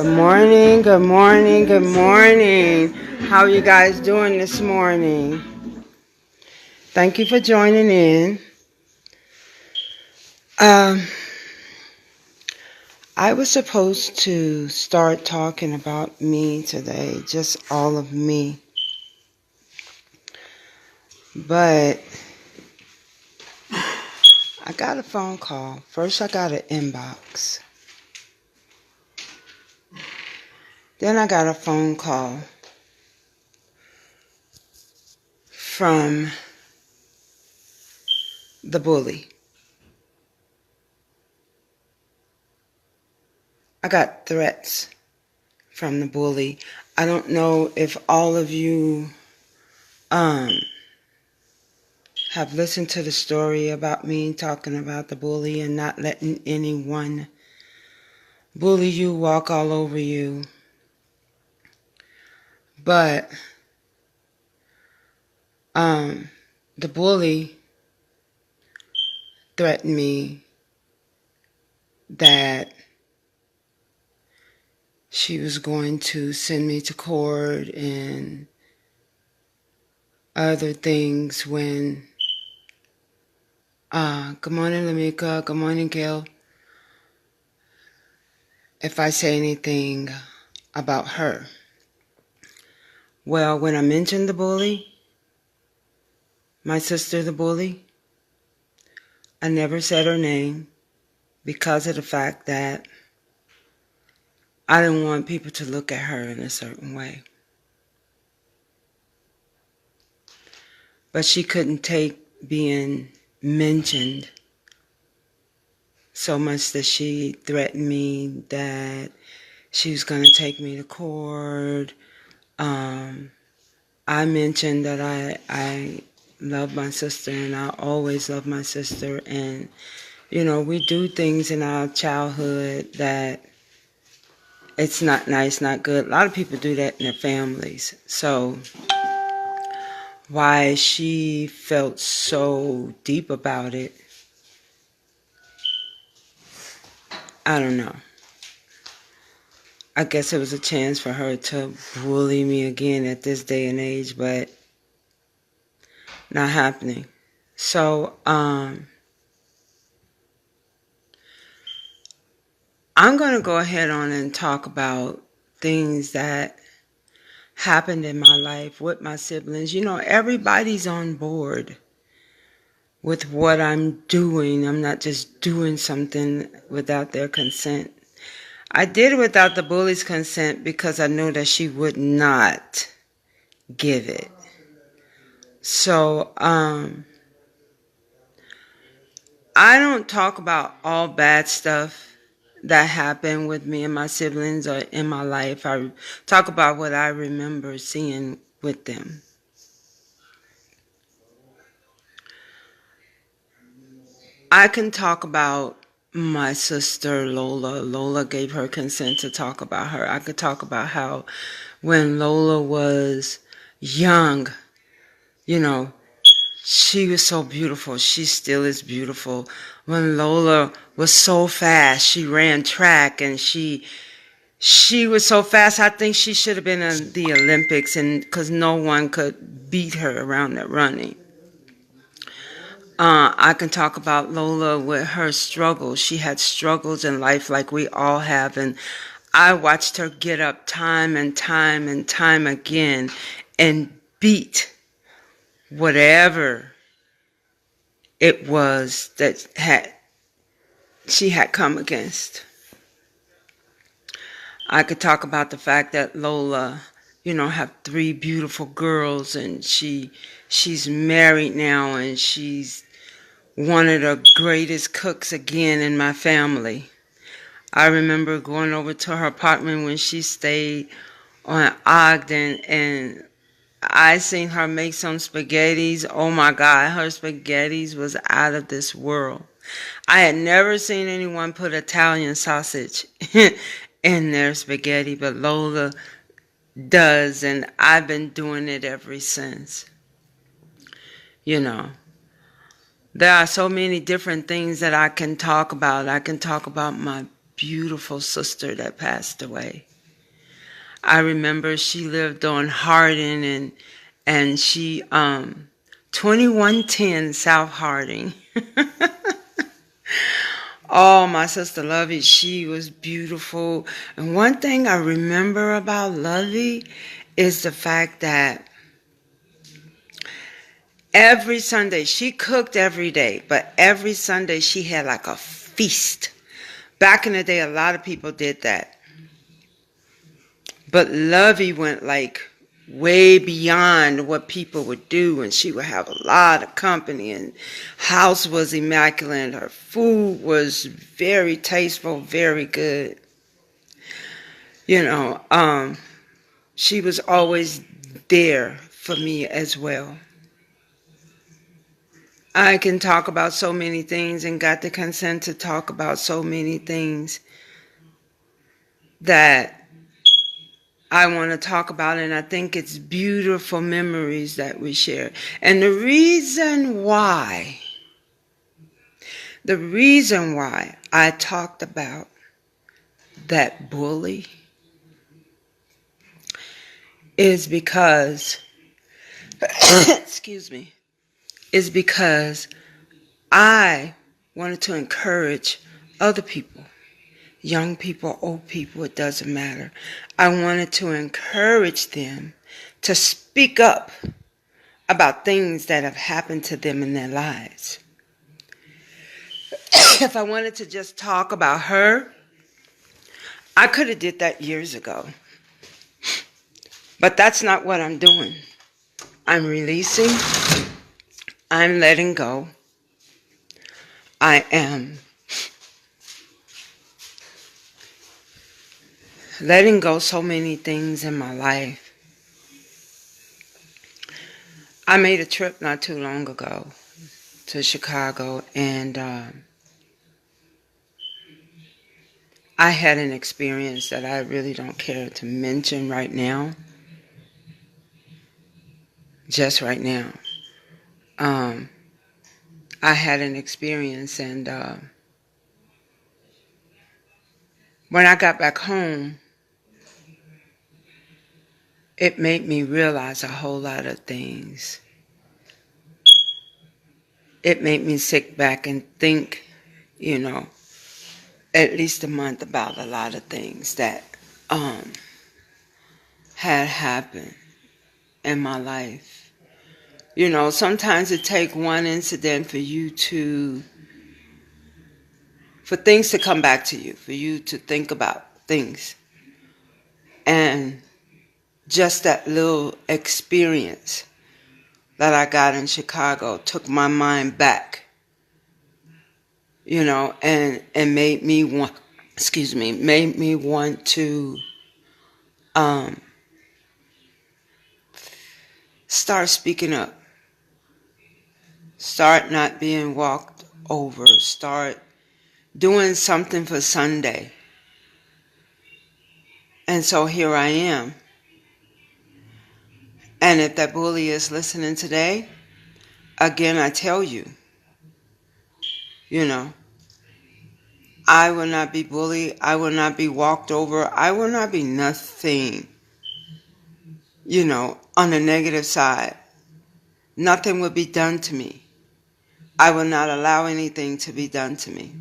Good morning, good morning, good morning. How are you guys doing this morning? Thank you for joining in. Um, I was supposed to start talking about me today, just all of me. But I got a phone call. First I got an inbox. Then I got a phone call from the bully. I got threats from the bully. I don't know if all of you have listened to the story about me talking about the bully and not letting anyone bully you, walk all over you. But the bully threatened me that she was going to send me to court and other things when good morning, Lamika. Good morning, Gail. If I say anything about her. Well, when I mentioned the bully, my sister the bully, I never said her name because of the fact that I didn't want people to look at her in a certain way. But she couldn't take being mentioned so much that she threatened me that she was going to take me to court. I mentioned that I love my sister and I always love my sister. And, you know, we do things in our childhood that it's not nice, not good. A lot of people do that in their families. So why she felt so deep about it, I don't know. I guess it was a chance for her to bully me again at this day and age, but not happening. So, I'm going to go ahead on and talk about things that happened in my life with my siblings. You know, everybody's on board with what I'm doing. I'm not just doing something without their consent. I did it without the bully's consent because I knew that she would not give it. So, I don't talk about all bad stuff that happened with me and my siblings or in my life. I talk about what I remember seeing with them. I can talk about my sister Lola. Lola gave her consent to talk about her. I could talk about how when Lola was young, you know, she was so beautiful. She still is beautiful. When Lola was so fast, she ran track and she was so fast. I think she should have been in the Olympics, and because no one could beat her around that running. I can talk about Lola with her struggles. She had struggles in life like we all have, and I watched her get up time and time and time again and beat whatever it was that she had come against. I could talk about the fact that Lola, you know, have 3 beautiful girls, and she's married now, and she's one of the greatest cooks again in my family. I remember going over to her apartment when she stayed on Ogden, and I seen her make some spaghettis. Oh my God, her spaghettis was out of this world. I had never seen anyone put Italian sausage in their spaghetti, but Lola does, and I've been doing it ever since. You know, there are so many different things that I can talk about. I can talk about my beautiful sister that passed away. I remember she lived on Harding and she 2110 South Harding. Oh, my sister Lovey, she was beautiful. And one thing I remember about Lovey is the fact that every Sunday, she cooked every day, but every Sunday she had like a feast. Back in the day, a lot of people did that. But Lovey went like way beyond what people would do, and she would have a lot of company, and house was immaculate. Her food was very tasteful, very good. You know, she was always there for me as well. I can talk about so many things and got the consent to talk about so many things that I want to talk about, and I think it's beautiful memories that we share. And the reason why I talked about that bully is because, excuse me, is because I wanted to encourage other people. Young people, old people, it doesn't matter. I wanted to encourage them to speak up about things that have happened to them in their lives. If I wanted to just talk about her, I could have did that years ago. But that's not what I'm doing. I'm releasing. I'm letting go. I am letting go so many things in my life. I made a trip not too long ago to Chicago, and I had an experience that I really don't care to mention right now. Just right now. I had an experience, and when I got back home, it made me realize a whole lot of things. It made me sit back and think, you know, at least a month about a lot of things that had happened in my life. You know, sometimes it takes one incident for things to come back to you, for you to think about things. And just that little experience that I got in Chicago took my mind back, you know, and made me want, made me want to start speaking up, start not being walked over, start doing something for Sunday. And so here I am. And if that bully is listening today, again, I tell you, you know, I will not be bullied. I will not be walked over. I will not be nothing, you know, on the negative side. Nothing will be done to me. I will not allow anything to be done to me.